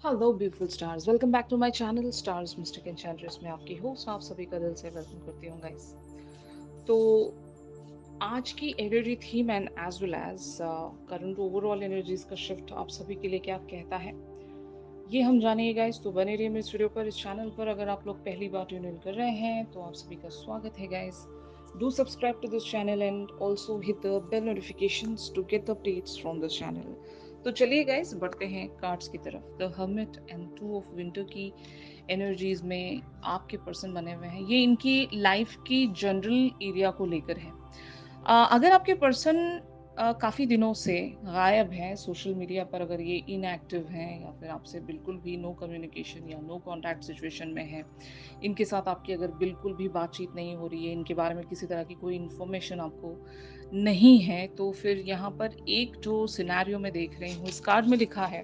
Hello beautiful stars, welcome back to my channel stars mystic enchantress में आपकी host आप सभी का दिल से वेलकम करती हूँ गाइस। तो आज की energy theme and as well as current overall energies का शिफ्ट आप सभी के लिए क्या कहता है, ये हम जानेंगे गाइस। तो बने रहिए मेरे वीडियो पर, इस चैनल पर। अगर आप लोग पहली बार ट्यून इन कर रहे हैं तो आप सभी का स्वागत है guys. Do subscribe to this channel and also hit the bell notifications to get the updates from this channel. तो चलिए गाइस, बढ़ते हैं कार्ड्स की तरफ। The hermit and two of winter की एनर्जीज में आपके पर्सन बने हुए हैं। ये इनकी लाइफ की जनरल एरिया को लेकर है। अगर आपके पर्सन काफ़ी दिनों से गायब हैं सोशल मीडिया पर, अगर ये इनएक्टिव हैं या फिर आपसे बिल्कुल भी नो कम्युनिकेशन या नो कांटेक्ट सिचुएशन में है, इनके साथ आपकी अगर बिल्कुल भी बातचीत नहीं हो रही है, इनके बारे में किसी तरह की कोई इन्फॉर्मेशन आपको नहीं है, तो फिर यहाँ पर एक जो सिनेरियो में देख रही हूँ, इस कार्ड में लिखा है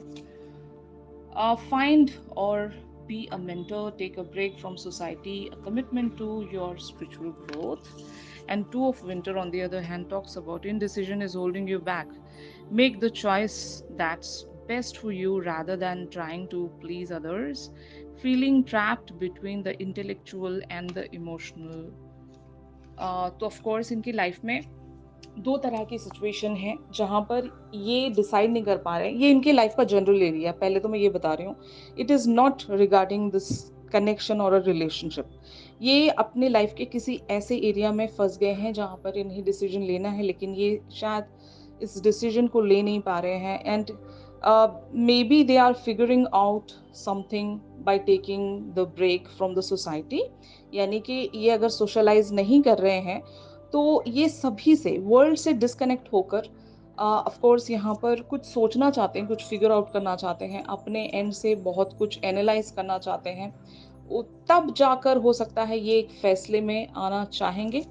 find or be a mentor, take a break from society, a commitment to your spiritual growth. And two of winter, on the other hand, talks about indecision is holding you back. Make the choice that's best for you rather than trying to please others. Feeling trapped between the intellectual and the emotional. तो of course इनकी life में दो तरह की situation है जहाँ पर ये डिसाइड नहीं कर पा रहे हैं। ये इनकी लाइफ का जनरल एरिया, पहले तो मैं ये बता रही हूँ। It is not regarding this connection और अ रिलेशनशिप। ये अपने लाइफ के किसी ऐसे एरिया में फंस गए हैं जहाँ पर इन्हें डिसीजन लेना है, लेकिन ये शायद इस डिसीजन को ले नहीं पा रहे हैं। And maybe they are figuring out something by taking the break from the society. यानी कि ये अगर सोशलाइज नहीं कर रहे हैं तो ये सभी से, वर्ल्ड से डिस्कनेक्ट होकर ऑफ कोर्स यहाँ पर कुछ सोचना चाहते हैं, कुछ फिगर आउट करना चाहते हैं, अपने एंड से बहुत कुछ एनालाइज करना चाहते हैं। तब जाकर हो सकता है ये एक फैसले में आना चाहेंगे।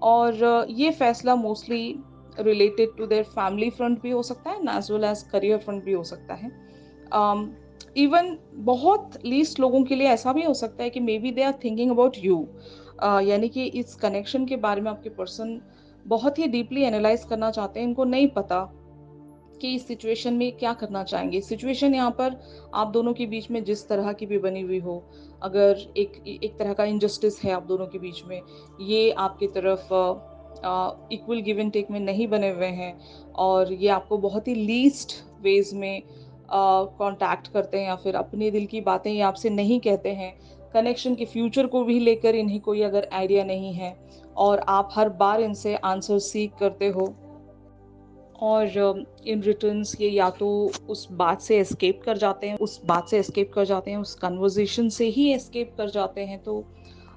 और ये फैसला mostly related to their family front भी हो सकता है, as well as career front भी हो सकता है। इवन बहुत लीस्ट लोगों के लिए ऐसा भी हो सकता है कि maybe they are thinking about you. यानी कि इस कनेक्शन के बारे में आपके पर्सन बहुत ही डीपली एनालाइज करना चाहते हैं। इनको नहीं पता कि इस सिचुएशन में क्या करना चाहेंगे। सिचुएशन यहाँ पर आप दोनों के बीच में जिस तरह की भी बनी हुई हो, अगर एक एक तरह का इनजस्टिस है आप दोनों के बीच में, ये आपकी तरफ इक्वल गिव एंड टेक में नहीं बने हुए हैं, और ये आपको बहुत ही लीस्ट वेज में कांटेक्ट करते हैं या फिर अपने दिल की बातें ये आपसे नहीं कहते हैं। कनेक्शन के फ्यूचर को भी लेकर इन्हें कोई अगर आइडिया नहीं है, और आप हर बार इनसे आंसर सीख करते हो, और इन रिटर्न्स ये या तो उस बात से एस्केप कर जाते हैं, उस कन्वर्सेशन से ही एस्केप कर जाते हैं। तो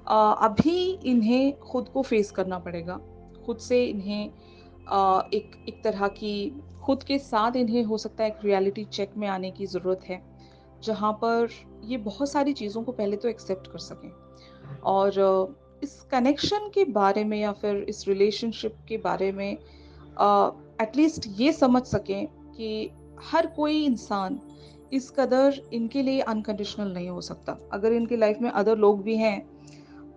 अभी इन्हें खुद को फेस करना पड़ेगा। खुद से इन्हें एक एक तरह की, खुद के साथ इन्हें हो सकता है एक रियलिटी चेक में आने की ज़रूरत है, जहाँ पर ये बहुत सारी चीज़ों को पहले तो एक्सेप्ट कर सकें, और इस कनेक्शन के बारे में या फिर इस रिलेशनशिप के बारे में एटलीस्ट ये समझ सकें कि हर कोई इंसान इस कदर इनके लिए अनकंडीशनल नहीं हो सकता। अगर इनकी लाइफ में अदर लोग भी हैं,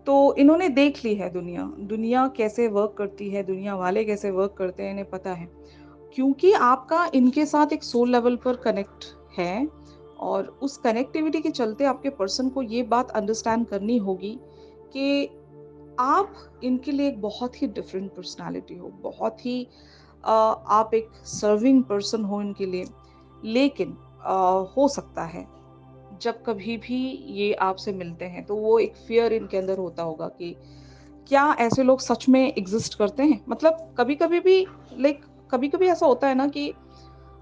तो इन्होंने देख ली है दुनिया, दुनिया कैसे वर्क करती है, दुनिया वाले कैसे वर्क करते हैं, इन्हें पता है। क्योंकि आपका इनके साथ एक सोल लेवल पर कनेक्ट है, और उस कनेक्टिविटी के चलते आपके पर्सन को ये बात अंडरस्टैंड करनी होगी कि आप इनके लिए एक बहुत ही डिफरेंट पर्सनालिटी हो, बहुत ही आप एक सर्विंग पर्सन हो इनके लिए। लेकिन हो सकता है जब कभी भी ये आपसे मिलते हैं तो वो एक फ़ियर इनके अंदर होता होगा कि क्या ऐसे लोग सच में एग्ज़िस्ट करते हैं? मतलब कभी-कभी भी, लाइक कभी-कभी ऐसा होता है ना कि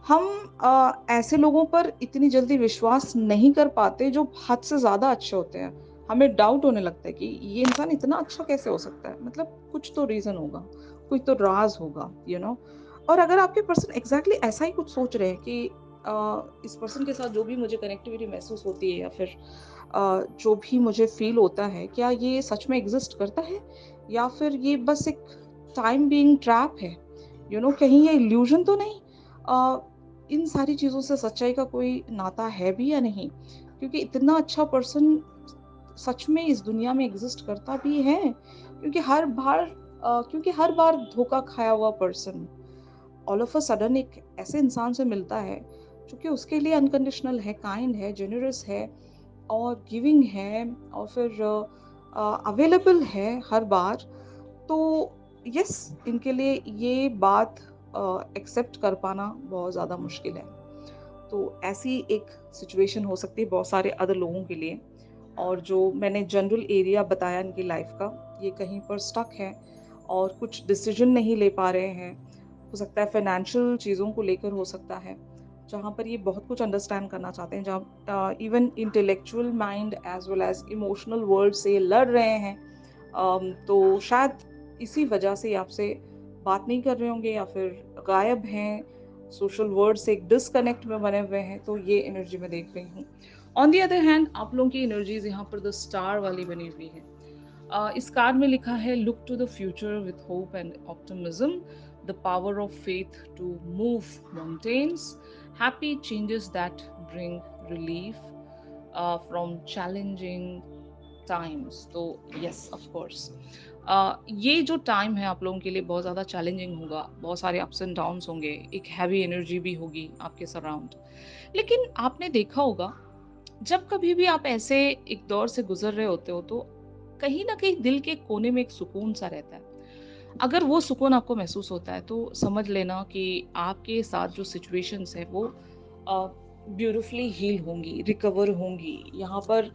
हम ऐसे लोगों पर इतनी जल्दी विश्वास नहीं कर पाते जो हद से ज़्यादा अच्छे होते हैं। हमें डाउट होने लगता है कि ये इंसान इतना अच्छा कैसे हो सकता है? मतलब कुछ तो रीज़न होगा, कोई तो राज़ होगा, और अगर आपके पर्सन एग्ज़ैक्टली ऐसा ही कुछ सोच रहे हैं कि इस पर्सन के साथ जो भी मुझे कनेक्टिविटी महसूस होती है या फिर जो भी मुझे फ़ील होता है, क्या ये सच में एग्ज़िस्ट करता है? या फिर ये बस एक टाइम बीइंग ट्रैप है? कहीं ये इल्यूज़न तो नहीं? अ, इन सारी चीज़ों से सच्चाई का कोई नाता है भी या नहीं? क्योंकि इतना अच्छा पर्सन सच में इस दुनिया में एग्ज़िस्ट करता भी है? क्योंकि हर बार धोखा खाया हुआ person all of a sudden एक ऐसे इंसान से मिलता है क्योंकि उसके लिए अनकंडीशनल है, काइंड है, जेनरस है और गिविंग है और फिर अवेलेबल है हर बार। तो यस, इनके लिए ये बात एक्सेप्ट कर पाना बहुत ज़्यादा मुश्किल है। तो ऐसी एक सिचुएशन हो सकती है बहुत सारे अदर लोगों के लिए। और जो मैंने जनरल एरिया बताया इनकी लाइफ का, ये कहीं पर स्टक है और कुछ डिसीजन नहीं ले पा रहे हैं। हो सकता है फाइनेंशियल चीज़ों को लेकर हो सकता है, जहाँ पर ये बहुत कुछ अंडरस्टैंड करना चाहते हैं, जहाँ even intellectual mind as well as emotional world से लड़ रहे हैं। तो शायद इसी वजह से आपसे बात नहीं कर रहे होंगे या फिर गायब हैं, सोशल वर्ल्ड से एक डिस्कनेक्ट में बने हुए हैं, तो ये एनर्जी मैं देख रही हूँ। ऑन दी अदर हैंड आप लोगों की एनर्जीज यहाँ पर द स्टार वाली बनी हुई है। इस कार्ड में लिखा है look to the future with hope and optimism, the power of faith to move mountains, happy changes that bring relief from challenging times. तो यस ऑफ कोर्स ये जो टाइम है आप लोगों के लिए बहुत ज़्यादा चैलेंजिंग होगा, बहुत सारे अप्स एंड डाउन्स होंगे, एक हैवी एनर्जी भी होगी आपके सराउंड। लेकिन आपने देखा होगा जब कभी भी आप ऐसे एक दौर से गुजर रहे होते हो तो कहीं ना कहीं दिल के कोने में एक सुकून सा रहता है। अगर वो सुकून आपको महसूस होता है तो समझ लेना कि आपके साथ जो सिचुएशंस है वो ब्यूटिफुली हील होंगी, रिकवर होंगी। यहाँ पर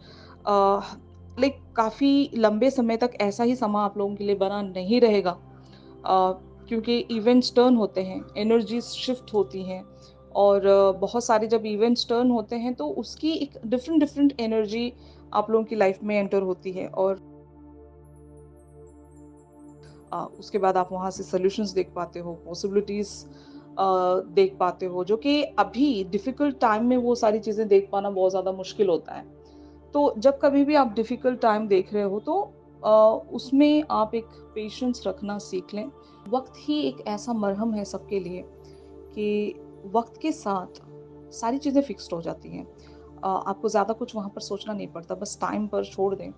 लाइक काफ़ी लंबे समय तक ऐसा ही समा आप लोगों के लिए बना नहीं रहेगा, क्योंकि इवेंट्स टर्न होते हैं, एनर्जीज शिफ्ट होती हैं और बहुत सारे जब इवेंट्स टर्न होते हैं तो उसकी एक डिफरेंट डिफरेंट एनर्जी आप लोगों की लाइफ में एंटर होती है और उसके बाद आप वहाँ से सॉल्यूशंस देख पाते हो, पॉसिबिलिटीज़ देख पाते हो, जो कि अभी डिफ़िकल्ट टाइम में वो सारी चीज़ें देख पाना बहुत ज़्यादा मुश्किल होता है। तो जब कभी भी आप डिफ़िकल्ट टाइम देख रहे हो तो उसमें आप एक पेशेंस रखना सीख लें। वक़्त ही एक ऐसा मरहम है सबके लिए कि वक़्त के साथ सारी चीज़ें फ़िक्स्ड हो जाती हैं। आपको ज़्यादा कुछ वहाँ पर सोचना नहीं पड़ता, बस टाइम पर छोड़ दें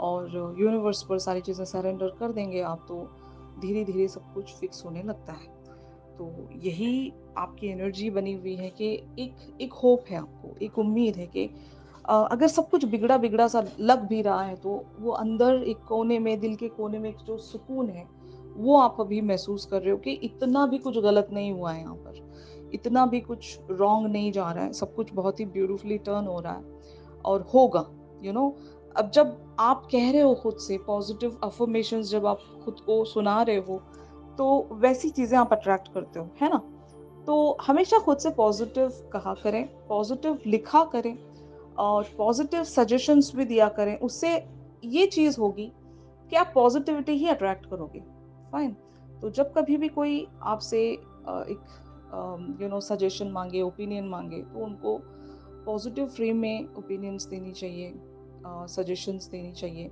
और यूनिवर्स पर सारी चीज़ें सरेंडर कर देंगे आप, तो धीरे-धीरे सब कुछ फ़िक्स होने लगता है। तो यही आपकी एनर्जी बनी हुई है कि एक एक होप है आपको, एक उम्मीद है कि अगर सब कुछ बिगड़ा-बिगड़ा सा लग भी रहा है तो वो अंदर एक कोने में, दिल के कोने में एक जो सुकून है, वो आप अभी महसूस कर रहे हो कि इतना भी कुछ गलत नहीं हुआ है यहाँ पर, इतना भी कुछ रॉन्ग नहीं जा रहा है, सब कुछ बहुत ही ब्यूटीफुली टर्न हो रहा है और होगा, यू नो। अब जब आप कह रहे हो खुद से पॉजिटिव अफर्मेशंस, जब आप खुद को सुना रहे हो, तो वैसी चीज़ें आप अट्रैक्ट करते हो, है ना? तो हमेशा खुद से पॉजिटिव कहा करें, पॉजिटिव लिखा करें और पॉजिटिव सजेशंस भी दिया करें। उससे ये चीज़ होगी कि आप पॉजिटिविटी ही अट्रैक्ट करोगे। फाइन। तो जब कभी भी कोई आपसे एक सजेशन मांगे, ओपिनियन मांगे, तो उनको पॉजिटिव फ्रेम में ओपिनियंस देनी चाहिए, सजेशंस देनी चाहिए,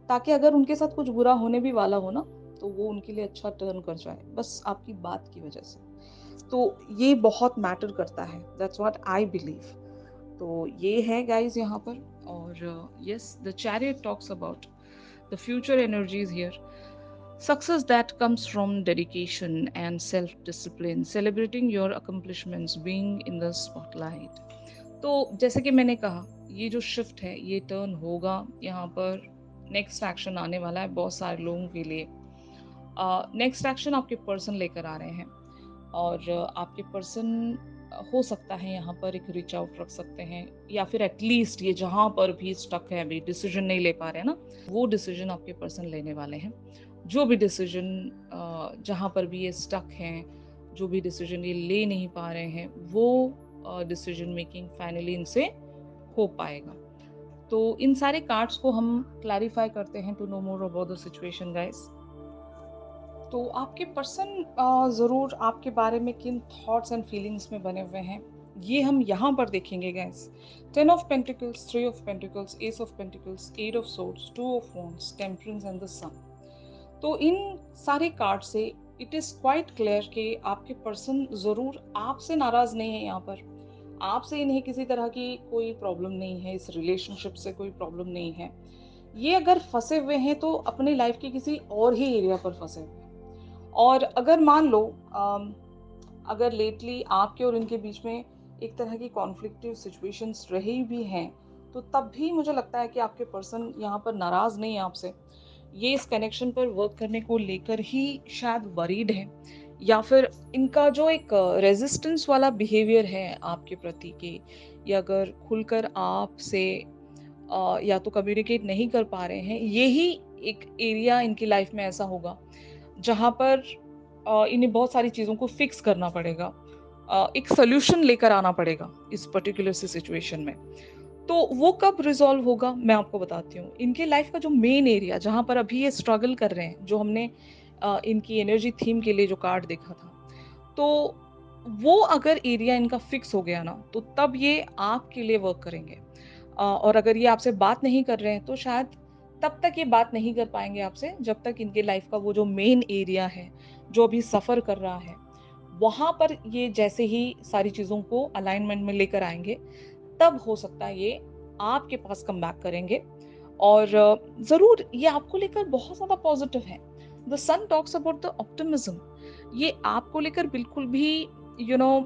ताकि अगर उनके साथ कुछ बुरा होने भी वाला हो ना, तो वो उनके लिए अच्छा टर्न कर जाए, बस आपकी बात की वजह से। तो ये बहुत मैटर करता है, दैट्स व्हाट आई बिलीव। तो ये है गाइस यहाँ पर। और yes, the chariot talks about the future energies here, success that comes from dedication and self discipline, celebrating your accomplishments, being in the spotlight। तो जैसे कि मैंने कहा, ये जो शिफ्ट है ये टर्न होगा, यहाँ पर नेक्स्ट एक्शन आने वाला है बहुत सारे लोगों के लिए। नेक्स्ट एक्शन आपके पर्सन लेकर आ रहे हैं और आपके पर्सन हो सकता है यहाँ पर एक रीच आउट रख सकते हैं, या फिर एटलीस्ट ये जहाँ पर भी स्टक है, अभी डिसीजन नहीं ले पा रहे हैं ना, वो डिसीजन आपके पर्सन लेने वाले हैं। जो भी डिसीजन जहाँ पर भी ये स्टक हैं, जो भी डिसीजन ये ले नहीं पा रहे हैं, वो डिसीजन मेकिंग फाइनली इनसे हो पाएगा। तो इन सारे कार्ड्स को हम क्लैरिफाई करते हैं to know more about the situation guys. तो आपके पर्सन ज़रूर आपके बारे में किन थॉट्स एंड फीलिंग्स में बने हुए हैं, ये हम यहाँ पर देखेंगे guys. 10 of pentacles, 3 of pentacles, ace of pentacles, 8 of swords, 2 of wands, temperance and the sun. तो इन सारे कार्ड से इट इज़ क्वाइट क्लियर कि आपके पर्सन ज़रूर आपसे नाराज़ नहीं है यहाँ पर। आपसे इन्हें किसी तरह की कोई प्रॉब्लम नहीं है, इस रिलेशनशिप से कोई प्रॉब्लम नहीं है। ये अगर फंसे हुए हैं तो अपनी लाइफ के किसी और ही एरिया पर फंसे हुए हैं। और अगर मान लो अगर लेटली आपके और इनके बीच में एक तरह की कॉन्फ्लिक्टिव सिचुएशंस रही भी हैं, तो तब भी मुझे लगता है कि आपके पर्सन यहाँ पर नाराज़ नहीं है आपसे। ये इस कनेक्शन पर वर्क करने को लेकर ही शायद वरीड है, या फिर इनका जो एक रेजिस्टेंस वाला बिहेवियर है आपके प्रति कि ये अगर खुलकर आपसे या तो कम्युनिकेट नहीं कर पा रहे हैं, यही एक एरिया इनकी लाइफ में ऐसा होगा जहाँ पर इन्हें बहुत सारी चीज़ों को फिक्स करना पड़ेगा। एक सॉल्यूशन लेकर आना पड़ेगा इस पर्टिकुलर सी सिचुएशन में। तो वो कब रिज़ॉल्व होगा मैं आपको बताती हूँ। इनके लाइफ का जो मेन एरिया जहाँ पर अभी ये स्ट्रगल कर रहे हैं, जो हमने इनकी एनर्जी थीम के लिए जो कार्ड देखा था, तो वो अगर एरिया इनका फिक्स हो गया ना, तो तब ये आपके लिए वर्क करेंगे। और अगर ये आपसे बात नहीं कर रहे हैं, तो शायद तब तक ये बात नहीं कर पाएँगे आपसे, जब तक इनके लाइफ का वो जो मेन एरिया है, जो अभी सफ़र कर रहा है, वहाँ पर ये जैसे ही सारी चीज़ों को अलाइनमेंट में लेकर आएँगे, तब हो सकता है ये आपके पास कम बैक करेंगे। और ज़रूर ये आपको लेकर बहुत ज़्यादा पॉज़िटिव हैं। The sun talks about the optimism. ये आपको लेकर बिल्कुल भी यू नो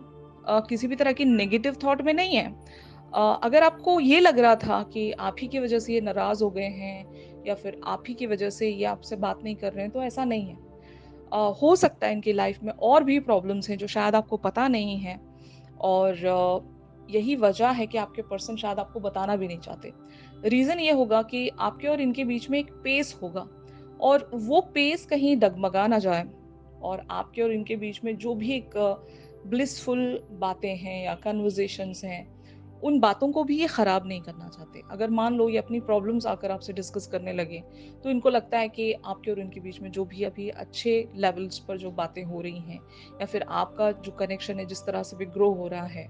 किसी भी तरह की नेगेटिव थॉट में नहीं है। अगर आपको ये लग रहा था कि आप ही की वज़ह से ये नाराज़ हो गए हैं, या फिर आप ही की वज़ह से ये आपसे बात नहीं कर रहे हैं, तो ऐसा नहीं है। हो सकता है इनकी लाइफ़ में और भी प्रॉब्लम्स हैं जो शायद आपको पता नहीं है, और यही वजह है कि आपके पर्सन शायद आपको बताना भी नहीं चाहते। रीज़न ये होगा कि आपके और इनके बीच में एक पेस होगा, और वो पेस कहीं डगमगा ना जाए, और आपके और इनके बीच में जो भी एक ब्लिसफुल बातें हैं या कन्वर्सेशंस हैं, उन बातों को भी ये ख़राब नहीं करना चाहते। अगर मान लो ये अपनी प्रॉब्लम्स आकर आपसे डिस्कस करने लगे, तो इनको लगता है कि आपके और इनके बीच में जो भी अभी अच्छे लेवल्स पर जो बातें हो रही हैं, या फिर आपका जो कनेक्शन है जिस तरह से भी ग्रो हो रहा है,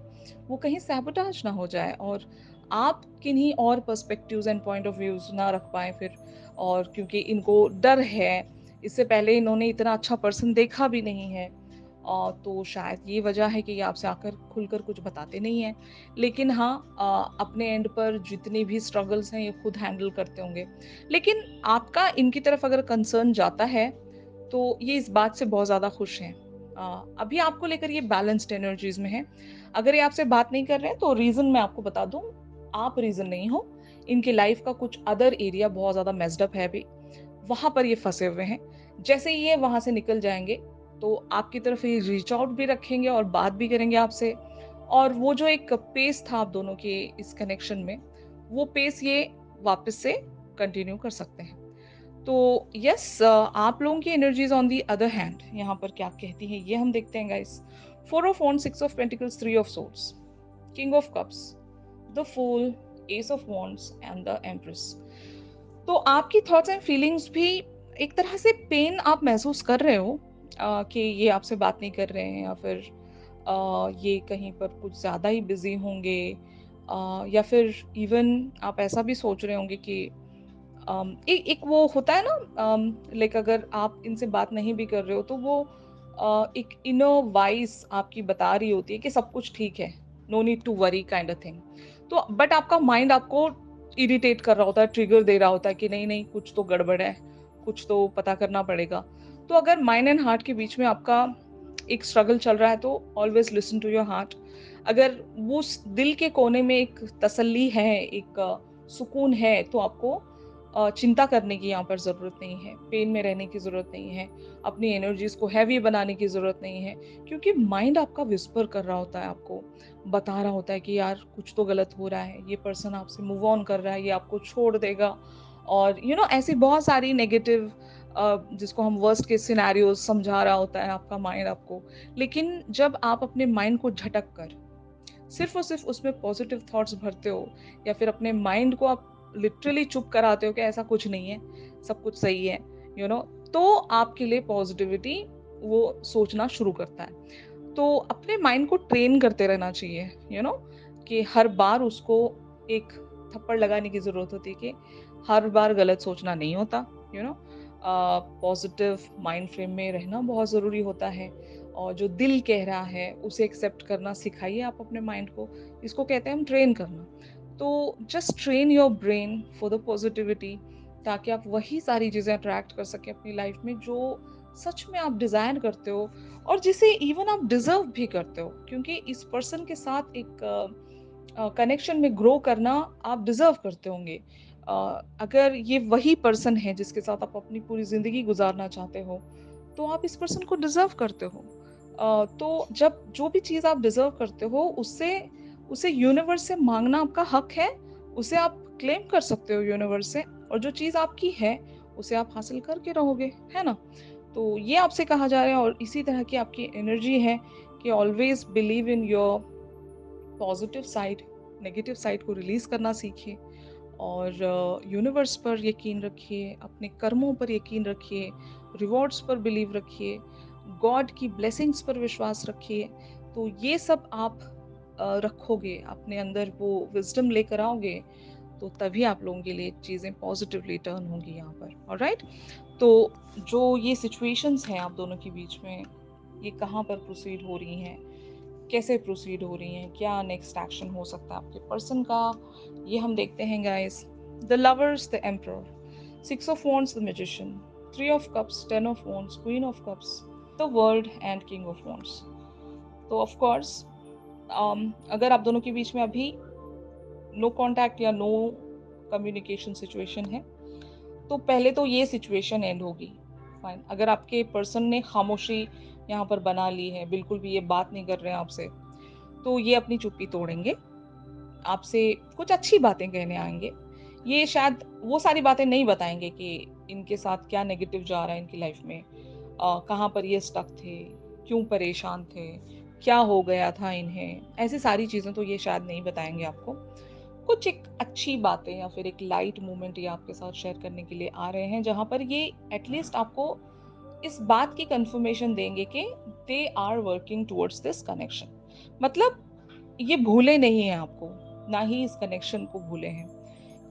वो कहीं सैबोटाज ना हो जाए, और आप किन्हीं और perspectives and point of views ना रख पाएँ फिर। और क्योंकि इनको डर है, इससे पहले इन्होंने इतना अच्छा पर्सन देखा भी नहीं है। तो शायद ये वजह है कि ये आपसे आकर खुलकर कुछ बताते नहीं हैं। लेकिन हाँ, अपने एंड पर जितनी भी स्ट्रगल्स हैं ये खुद हैंडल करते होंगे। लेकिन आपका इनकी तरफ अगर कंसर्न जाता है, तो ये इस बात से बहुत ज़्यादा खुश हैं। अभी आपको लेकर ये बैलेंस्ड एनर्जीज़ में हैं। अगर ये आपसे बात नहीं कर रहे हैं, तो रीज़न मैं आपको बता दूँ, आप रीज़न नहीं हो। इनकी लाइफ़ का कुछ अदर एरिया बहुत ज़्यादा मेस्ड अप है अभी, वहाँ पर ये फँसे हुए हैं। जैसे ही ये वहाँ से निकल जाएँगे, तो आपकी तरफ ये रीच आउट भी रखेंगे और बात भी करेंगे आपसे। और वो जो एक पेस था आप दोनों के इस कनेक्शन में, वो पेस ये वापस से कंटिन्यू कर सकते हैं। तो यस, आप लोगों की energies on the other hand यहाँ पर क्या कहती हैं, ये हम देखते हैं guys. 4 of wands, 6 of pentacles, 3 of swords, king of cups, the fool, ace of wands and the empress. तो आपकी थॉट्स एंड फीलिंग्स भी एक तरह से पेन आप महसूस कर रहे हो, कि ये आपसे बात नहीं कर रहे हैं, या फिर ये कहीं पर कुछ ज़्यादा ही बिजी होंगे, या फिर इवन आप ऐसा भी सोच रहे होंगे कि एक एक वो होता है ना, लाइक अगर आप इनसे बात नहीं भी कर रहे हो, तो वो एक इनर वॉइस आपकी बता रही होती है कि सब कुछ ठीक है, no need to worry kind of thing. तो बट आपका माइंड आपको इरिटेट कर रहा होता है, ट्रिगर दे रहा होता है कि नहीं नहीं, कुछ तो गड़बड़ है, कुछ तो पता करना पड़ेगा। तो अगर माइंड एंड हार्ट के बीच में आपका एक स्ट्रगल चल रहा है, तो always listen to your heart. अगर वो दिल के कोने में एक तसल्ली है, एक सुकून है, तो आपको चिंता करने की यहाँ पर ज़रूरत नहीं है, पेन में रहने की ज़रूरत नहीं है, अपनी एनर्जीज़ को हैवी बनाने की ज़रूरत नहीं है, क्योंकि माइंड आपका विस्पर कर रहा होता है, आपको बता रहा होता है कि यार कुछ तो गलत हो रहा है, ये पर्सन आपसे मूव ऑन कर रहा है, ये आपको छोड़ देगा। और ऐसी बहुत सारी नेगेटिव, जिसको हम वर्स्ट केस सिनेरियोज समझा रहा होता है आपका माइंड आपको। लेकिन जब आप अपने माइंड को झटक कर सिर्फ और सिर्फ उसमें पॉजिटिव थॉट्स भरते हो, या फिर अपने माइंड को आप लिटरली चुप कराते हो कि ऐसा कुछ नहीं है, सब कुछ सही है, यू नो तो आपके लिए पॉजिटिविटी वो सोचना शुरू करता है। तो अपने माइंड को ट्रेन करते रहना चाहिए, कि हर बार उसको एक थप्पड़ लगाने की जरूरत होती है कि हर बार गलत सोचना नहीं होता। You know positive mind frame में रहना बहुत ज़रूरी होता है, और जो दिल कह रहा है उसे एक्सेप्ट करना सिखाइए आप अपने माइंड को। इसको कहते हैं हम ट्रेन करना। तो just train your brain for the positivity, ताकि आप वही सारी चीज़ें अट्रैक्ट कर सकें अपनी लाइफ में जो सच में आप डिज़ायर करते हो और जिसे इवन आप डिज़र्व भी करते हो, क्योंकि इस पर्सन के साथ एक कनेक्शन में ग्रो करना आप डिज़र्व करते होंगे। अगर ये वही पर्सन है जिसके साथ आप अपनी पूरी ज़िंदगी गुज़ारना चाहते हो, तो आप इस पर्सन को डिज़र्व करते हो। तो जब जो भी चीज़ आप डिज़र्व करते हो, उससे उसे यूनिवर्स से माँगना आपका हक है, उसे आप क्लेम कर सकते हो यूनिवर्स से, और जो चीज़ आपकी है, उसे आप हासिल करके रहोगे, है ना? तो ये आपसे कहा जा रहा है, और इसी तरह की आपकी एनर्जी है कि always believe in your positive side, negative side को रिलीज़ करना सीखिए, और यूनिवर्स पर यकीन रखिए, अपने कर्मों पर यकीन रखिए, रिवॉर्ड्स पर बिलीव रखिए, गॉड की ब्लेसिंग्स पर विश्वास रखिए। तो ये सब आप रखोगे, अपने अंदर वो विज़डम लेकर आओगे, तो तभी आप लोगों के लिए चीज़ें पॉज़िटिवली टर्न होंगी यहाँ पर, ऑलराइट? तो जो ये सिचुएशंस हैं आप दोनों के बीच में, ये कहाँ पर प्रोसीड हो रही हैं, कैसे प्रोसीड हो रही हैं, क्या नेक्स्ट एक्शन हो सकता है आपके पर्सन का, ये हम देखते हैं guys. The lovers, the emperor, six of wands, the magician, three of cups, ten of wands, queen of cups, the world and king of wands. तो ऑफ कोर्स अगर आप दोनों के बीच में अभी नो कांटेक्ट या नो कम्युनिकेशन सिचुएशन है, तो पहले तो ये सिचुएशन एंड होगी। फाइन, अगर आपके पर्सन ने खामोशी यहाँ पर बना ली है, बिल्कुल भी ये बात नहीं कर रहे हैं आपसे, तो ये अपनी चुप्पी तोड़ेंगे, आपसे कुछ अच्छी बातें कहने आएँगे। ये शायद वो सारी बातें नहीं बताएँगे कि इनके साथ क्या नेगेटिव जा रहा है इनकी लाइफ़ में, कहाँ पर ये स्टक थे, क्यों परेशान थे, क्या हो गया था इन्हें, ऐसी सारी चीज़ें तो ये शायद नहीं बताएँगे आपको। कुछ एक अच्छी बातें या फिर एक लाइट मोमेंट ये आपके साथ शेयर करने के लिए आ रहे हैं, जहाँ पर ये एटलीस्ट आपको इस बात की कंफर्मेशन देंगे कि they are working towards this connection. मतलब ये भूले नहीं हैं आपको, ना ही इस कनेक्शन को भूले हैं।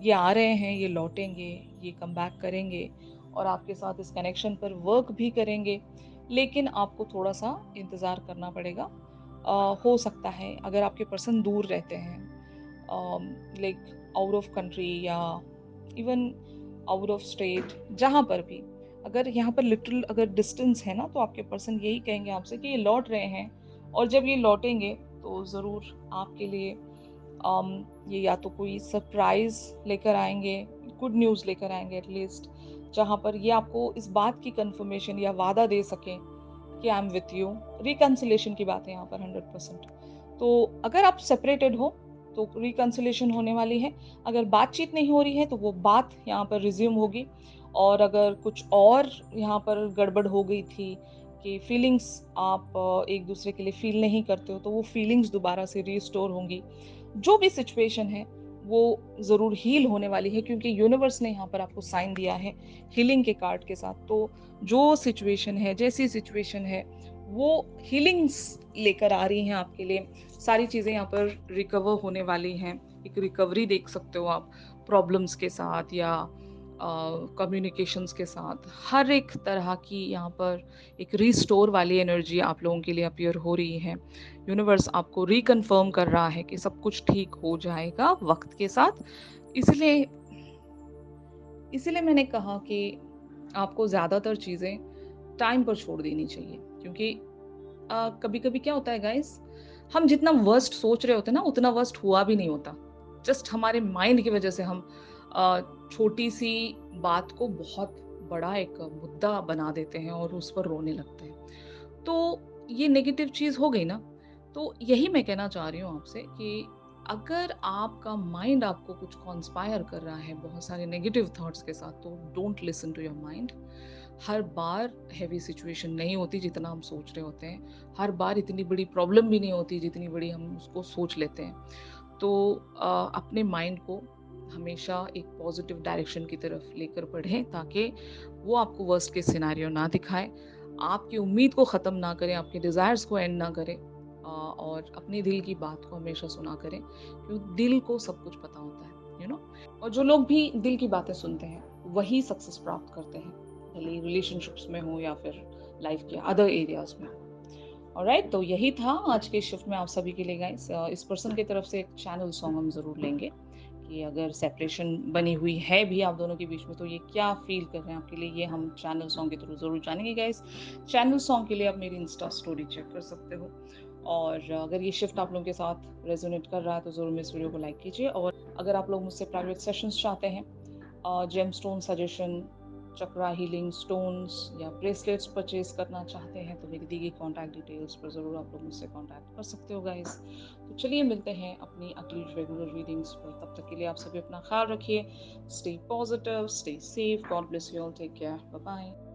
ये आ रहे हैं, ये लौटेंगे, ये कम बैक करेंगे और आपके साथ इस कनेक्शन पर वर्क भी करेंगे, लेकिन आपको थोड़ा-सा इंतज़ार करना पड़ेगा। हो सकता है अगर आपके पर्सन दूर रहते हैं, लाइक आउट ऑफ कंट्री या इवन आउट ऑफ स्टेट, जहाँ पर भी, अगर यहाँ पर लिटरल अगर डिस्टेंस है ना, तो आपके पर्सन यही कहेंगे आपसे कि ये लौट रहे हैं, और जब ये लौटेंगे तो ज़रूर आपके लिए ये या तो कोई सरप्राइज लेकर आएंगे, गुड न्यूज़ लेकर आएंगे एटलीस्ट, जहाँ पर ये आपको इस बात की कंफर्मेशन या वादा दे सकें कि I am with you. Reconciliation की बात है यहाँ पर 100%। तो अगर आप सेपरेटेड हो तो रिकंसिलेशन होने वाली है, अगर बातचीत नहीं हो रही है तो वो बात यहाँ पर रिज्यूम होगी, और अगर कुछ और यहाँ पर गड़बड़ हो गई थी कि फीलिंग्स आप एक दूसरे के लिए फील नहीं करते हो, तो वो फीलिंग्स दोबारा से रीस्टोर होंगी। जो भी सिचुएशन है वो ज़रूर हील होने वाली है, क्योंकि यूनिवर्स ने यहाँ पर आपको साइन दिया है हीलिंग के कार्ड के साथ। तो जो सिचुएशन है, जैसी सिचुएशन है, वो हीलिंग्स लेकर आ रही हैं आपके लिए। सारी चीज़ें यहाँ पर रिकवर होने वाली हैं। एक रिकवरी देख सकते हो आप, प्रॉब्लम्स के साथ या कम्युनिकेशंस के साथ, हर एक तरह की यहाँ पर एक रीस्टोर वाली एनर्जी आप लोगों के लिए अपीयर हो रही है। यूनिवर्स आपको रिकन्फर्म कर रहा है कि सब कुछ ठीक हो जाएगा वक्त के साथ। इसलिए इसलिए मैंने कहा कि आपको ज़्यादातर चीज़ें टाइम पर छोड़ देनी चाहिए, क्योंकि कभी-कभी क्या होता है गाइस, हम जितना वर्स्ट सोच रहे होते हैं ना, उतना वर्स्ट हुआ भी नहीं होता। जस्ट हमारे माइंड की वजह से हम छोटी-सी बात को बहुत बड़ा एक मुद्दा बना देते हैं और उस पर रोने लगते हैं। तो ये नेगेटिव चीज़ हो गई ना, तो यही मैं कहना चाह रही हूँ आपसे कि अगर आपका माइंड आपको कुछ कॉन्स्पायर कर रहा है बहुत सारे नेगेटिव थॉट्स के साथ, तो don't listen to your mind. हर बार हैवी सिचुएशन नहीं होती जितना हम सोच रहे होते हैं। हर बार इतनी बड़ी प्रॉब्लम भी नहीं होती जितनी बड़ी हम उसको सोच लेते हैं। तो अपने माइंड को हमेशा एक पॉजिटिव डायरेक्शन की तरफ लेकर बढ़ें, ताकि वो आपको वर्स्ट केस सिनेरियो ना दिखाए, आपकी उम्मीद को ख़त्म ना करें, आपके डिज़ायर्स को एंड ना करें, और अपने दिल की बात को हमेशा सुना करें, क्योंकि दिल को सब कुछ पता होता है, यू नो। और जो लोग भी दिल की बातें सुनते हैं वही सक्सेस प्राप्त करते हैं, भले रिलेशनशिप्स में हो या फिर लाइफ के अदर एरियाज में हो। ऑलराइट, तो यही था आज के शिफ्ट में आप सभी के लिए गाइस। इस पर्सन की तरफ से एक चैनल सॉन्ग हम ज़रूर लेंगे कि अगर सेपरेशन बनी हुई है भी आप दोनों के बीच में, तो ये क्या फ़ील कर रहे हैं आपके लिए, ये हम चैनल सॉन्ग के थ्रू ज़रूर जानेंगे गाइस। चैनल सॉन्ग के लिए आप मेरी इंस्टा स्टोरी चेक कर सकते हो। और अगर ये शिफ्ट आप लोगों के साथ रेज़ोनेट कर रहा है, तो ज़रूर मेरे इस वीडियो को लाइक कीजिए। और अगर आप लोग मुझसे प्राइवेट सेशंस चाहते हैं, जेमस्टोन सजेशन, चक्रा हीलिंग स्टोन्स या ब्रेसलेट्स परचेज करना चाहते हैं, तो मेरी दी गई कॉन्टैक्ट डिटेल्स पर ज़रूर आप लोग मुझसे कॉन्टैक्ट कर सकते हो गाइस। तो चलिए मिलते हैं अपनी अगली रेगुलर रीडिंग्स पर। तब तक के लिए आप सभी अपना ख्याल रखिए। Stay positive, stay safe, God bless you all, take care, bye bye.